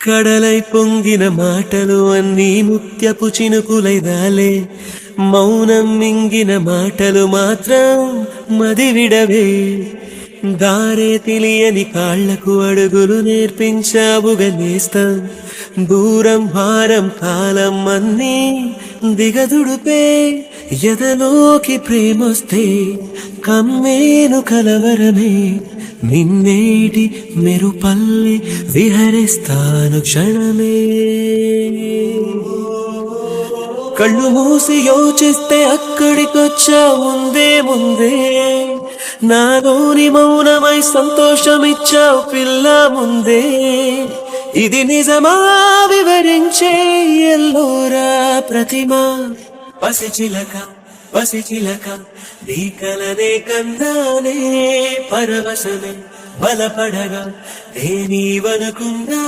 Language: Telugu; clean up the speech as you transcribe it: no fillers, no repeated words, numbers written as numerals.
కడలై పొంగిన మాటలు అన్నీ ముత్యపు చినుకులై రాలే, మౌనం మింగిన మాటలు మాత్రం మదివిడవే. దారే తెలియని కాళ్లకు అడుగులు నేర్పించావుగా నేస్తం, దూరం భారం కాలం అన్నీ దిగదుడుపే. ఎదలోకి ప్రేమొస్తే కమ్మేను కలవరమే, నిన్నేటి మెరుపల్లి విహరిస్తాను క్షణమే. కళ్ళు మూసి యోచిస్తే అక్కడికొచ్చా ముందే ముందే, నాలోని మౌనమై సంతోషమిచ్చావు పిల్ల ముందే. ఇది నిజమా వివరించే ఎల్లోరా ప్రతిమ, పసిచిలక పసిచిలక నీ కలనే కందానే, పరవశమే బలపడగా నేనీవనుకున్నా.